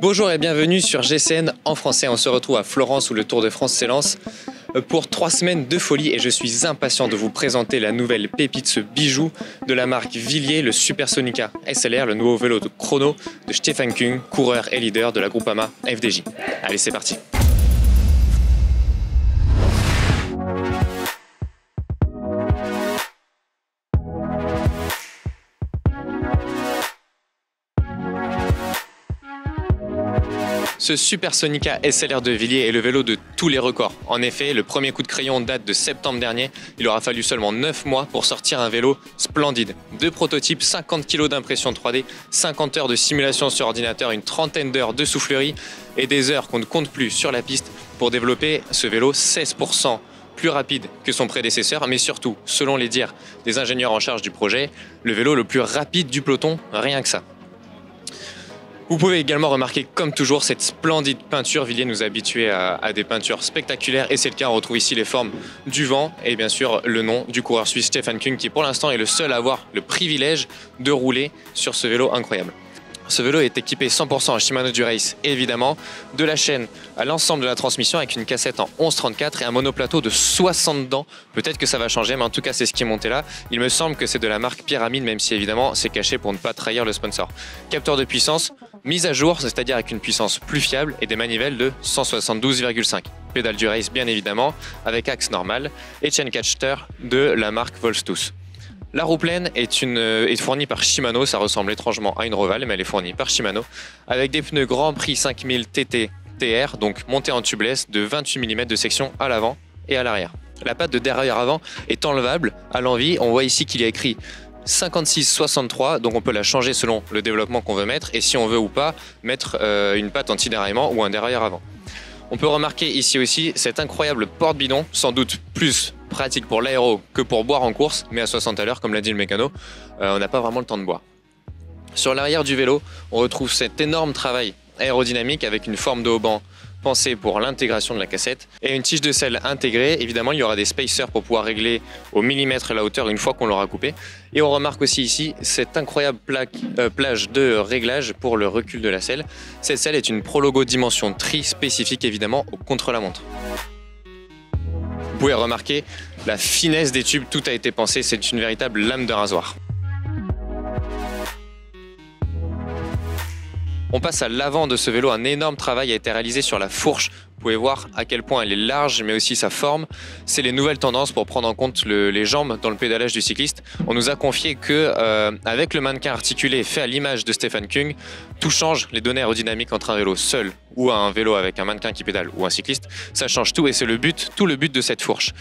Bonjour et bienvenue sur GCN en français. On se retrouve à Florence où le Tour de France s'élance pour 3 semaines de folie et je suis impatient de vous présenter la nouvelle pépite, ce bijou de la marque Villiers, le Supersonica SLR, le nouveau vélo de chrono de Stefan Küng, coureur et leader de la Groupama FDJ. Allez, c'est parti. Ce Supersonica SLR de Villiers est le vélo de tous les records. En effet, le premier coup de crayon date de septembre dernier. Il aura fallu seulement 9 mois pour sortir un vélo splendide. 2 prototypes, 50 kg d'impression 3D, 50 heures de simulation sur ordinateur, une trentaine d'heures de soufflerie et des heures qu'on ne compte plus sur la piste pour développer ce vélo 16% plus rapide que son prédécesseur, mais surtout, selon les dires des ingénieurs en charge du projet, le vélo le plus rapide du peloton, rien que ça. Vous pouvez également remarquer, comme toujours, cette splendide peinture. Villiers nous a habitués à des peintures spectaculaires et c'est le cas. On retrouve ici les formes du vent et bien sûr le nom du coureur suisse Stefan Küng qui pour l'instant est le seul à avoir le privilège de rouler sur ce vélo incroyable. Ce vélo est équipé 100% en Shimano Dura-Ace, évidemment, de la chaîne à l'ensemble de la transmission avec une cassette en 11-34 et un monoplateau de 60 dents. Peut-être que ça va changer, mais en tout cas, c'est ce qui est monté là. Il me semble que c'est de la marque Pyramide, même si évidemment, c'est caché pour ne pas trahir le sponsor. Capteur de puissance, mise à jour, c'est-à-dire avec une puissance plus fiable et des manivelles de 172,5. Pédale Dura-Ace, bien évidemment, avec axe normal et chain catcher de la marque Volstus. La roue pleine est fournie par Shimano, ça ressemble étrangement à une Roval, mais elle est fournie par Shimano, avec des pneus Grand Prix 5000 TT TR, donc montés en tubeless de 28 mm de section à l'avant et à l'arrière. La patte de derrière avant est enlevable à l'envie, on voit ici qu'il y a écrit 56-63, donc on peut la changer selon le développement qu'on veut mettre, et si on veut ou pas, mettre une patte anti-déraillement ou un derrière avant. On peut remarquer ici aussi cette incroyable porte-bidon, sans doute plus pratique pour l'aéro que pour boire en course, mais à 60 à l'heure, comme l'a dit le mécano, on n'a pas vraiment le temps de boire. Sur l'arrière du vélo, on retrouve cet énorme travail aérodynamique avec une forme de haubans pensée pour l'intégration de la cassette et une tige de selle intégrée. Évidemment, il y aura des spacers pour pouvoir régler au millimètre la hauteur une fois qu'on l'aura coupé. Et on remarque aussi ici cette incroyable plage de réglage pour le recul de la selle. Cette selle est une Prologo dimension tri spécifique évidemment au contre-la-montre. Vous pouvez remarquer la finesse des tubes, tout a été pensé, c'est une véritable lame de rasoir. On passe à l'avant de ce vélo, un énorme travail a été réalisé sur la fourche. Vous pouvez voir à quel point elle est large, mais aussi sa forme. C'est les nouvelles tendances pour prendre en compte les jambes dans le pédalage du cycliste. On nous a confié que, avec le mannequin articulé fait à l'image de Stefan Küng, tout change les données aérodynamiques entre un vélo seul ou un vélo avec un mannequin qui pédale ou un cycliste. Ça change tout et c'est tout le but de cette fourche.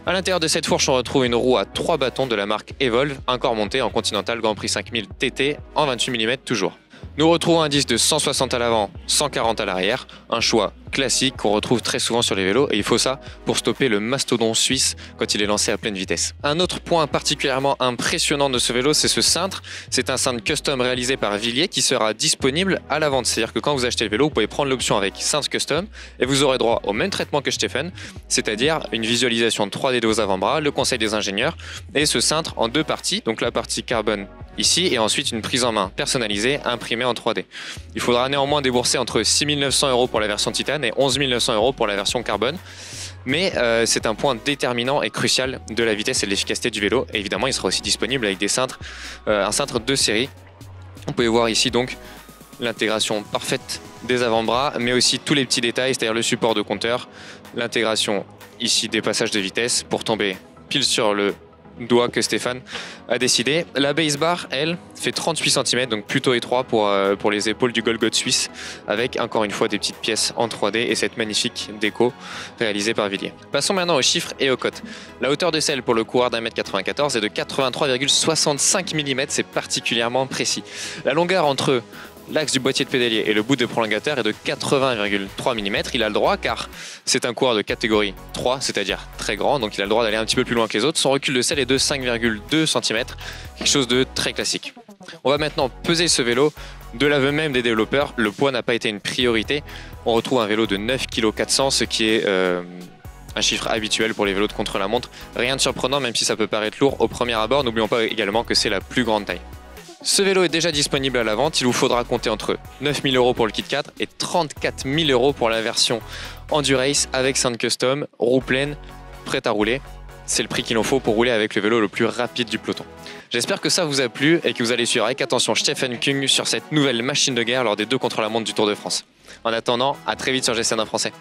À l'intérieur de cette fourche, on retrouve une roue à 3 bâtons de la marque Evolve, encore montée en Continental Grand Prix 5000 TT en 28 mm toujours. Nous retrouvons un disque de 160 à l'avant, 140 à l'arrière, un choix classique qu'on retrouve très souvent sur les vélos et il faut ça pour stopper le mastodon suisse quand il est lancé à pleine vitesse. Un autre point particulièrement impressionnant de ce vélo, c'est ce cintre. C'est un cintre custom réalisé par Villiers qui sera disponible à la vente. C'est-à-dire que quand vous achetez le vélo, vous pouvez prendre l'option avec cintre custom et vous aurez droit au même traitement que Stefan, c'est-à-dire une visualisation 3D de vos avant-bras, le conseil des ingénieurs et ce cintre en 2 parties, donc la partie carbone ici et ensuite une prise en main personnalisée imprimée en 3D. Il faudra néanmoins débourser entre 6 900 € pour la version titane et 11 900 € pour la version carbone. Mais c'est un point déterminant et crucial de la vitesse et de l'efficacité du vélo. Et évidemment, il sera aussi disponible avec des cintres, un cintre de série. Vous pouvez voir ici donc l'intégration parfaite des avant-bras, mais aussi tous les petits détails, c'est-à-dire le support de compteur, l'intégration ici des passages de vitesse pour tomber pile sur le doigt que Stéphane a décidé. La base bar, elle, fait 38 cm, donc plutôt étroit pour les épaules du Golgot suisse, avec encore une fois des petites pièces en 3D et cette magnifique déco réalisée par Villiers. Passons maintenant aux chiffres et aux cotes. La hauteur de selle pour le coureur d'1,94 m est de 83,65 mm, c'est particulièrement précis. La longueur entre l'axe du boîtier de pédalier et le bout de prolongateur est de 80,3 mm. Il a le droit car c'est un coureur de catégorie 3, c'est-à-dire très grand, donc il a le droit d'aller un petit peu plus loin que les autres. Son recul de selle est de 5,2 cm, quelque chose de très classique. On va maintenant peser ce vélo. De l'aveu même des développeurs, le poids n'a pas été une priorité. On retrouve un vélo de 9,4 kg, ce qui est un chiffre habituel pour les vélos de contre-la-montre. Rien de surprenant même si ça peut paraître lourd au premier abord. N'oublions pas également que c'est la plus grande taille. Ce vélo est déjà disponible à la vente, il vous faudra compter entre 9 000 € pour le kit 4 et 34 000 € pour la version Endurace avec Sound Custom, roue pleine, prête à rouler. C'est le prix qu'il en faut pour rouler avec le vélo le plus rapide du peloton. J'espère que ça vous a plu et que vous allez suivre avec attention Stephen Kung sur cette nouvelle machine de guerre lors des 2 contre-la-montre du Tour de France. En attendant, à très vite sur GCN en français.